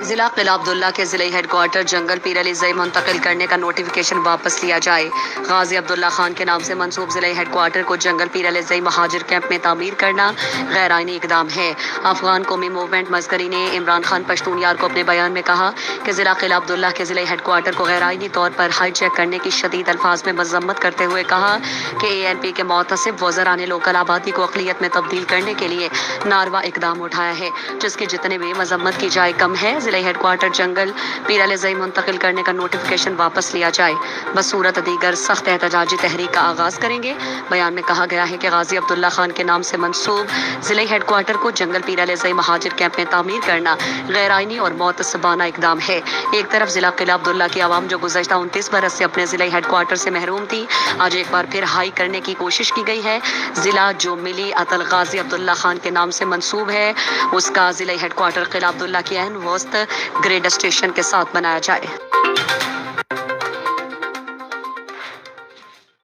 ضلع قلعہ عبداللہ کے ضلعی ہیڈ کوارٹر جنگل پیر علی زئی منتقل کرنے کا نوٹیفیکیشن واپس لیا جائے۔ غازی عبداللہ خان کے نام سے منسوب ضلعی ہیڈ کوارٹر کو جنگل پیر علی زئی مہاجر کیمپ میں تعمیر کرنا غیر آئینی اقدام ہے۔ افغان قومی موومنٹ مذکری نے عمران خان پشتون یار کو اپنے بیان میں کہا کہ ضلع قلعہ عبداللہ کے ضلعی ہیڈ کوارٹر کو غیر آئینی طور پر ہائی جیک کرنے کی شدید الفاظ میں مذمت کرتے ہوئے کہا کہ ANP کے معتصب وزراء نے لوکل آبادی کو اقلیت میں تبدیل کرنے کے لیے ناروا اقدام اٹھایا ہے، جس کی جتنے بھی مذمت کی جائے کم ہے۔ ضلعی ہیڈ کوارٹر جنگل پیر علی زئی منتقل کرنے کا نوٹیفیکیشن واپس لیا جائے، بصورت دیگر سخت احتجاجی تحریک کا آغاز کریں گے۔ بیان میں کہا گیا ہے کہ غازی عبداللہ خان کے نام سے منسوب ضلعی ہیڈ کوارٹر کو جنگل پیر علی زئی مہاجر کیمپ میں تعمیر کرنا غیر آئینی اور معتصبانہ اقدام ہے۔ ایک طرف ضلع قلعہ عبداللہ کی عوام جو گزشتہ 29 برس سے اپنے ضلعی ہیڈ کوارٹر سے محروم تھی، آج ایک بار پھر ہائی کرنے کی کوشش کی گئی ہے۔ ضلع جو ملی عطل غازی عبداللہ خان کے نام سے منسوب ہے، اس کا ضلعی ہیڈ کوارٹر قلعہ عبداللہ کی عین وسط گریڈ اسٹیشن کے ساتھ بنایا جائے۔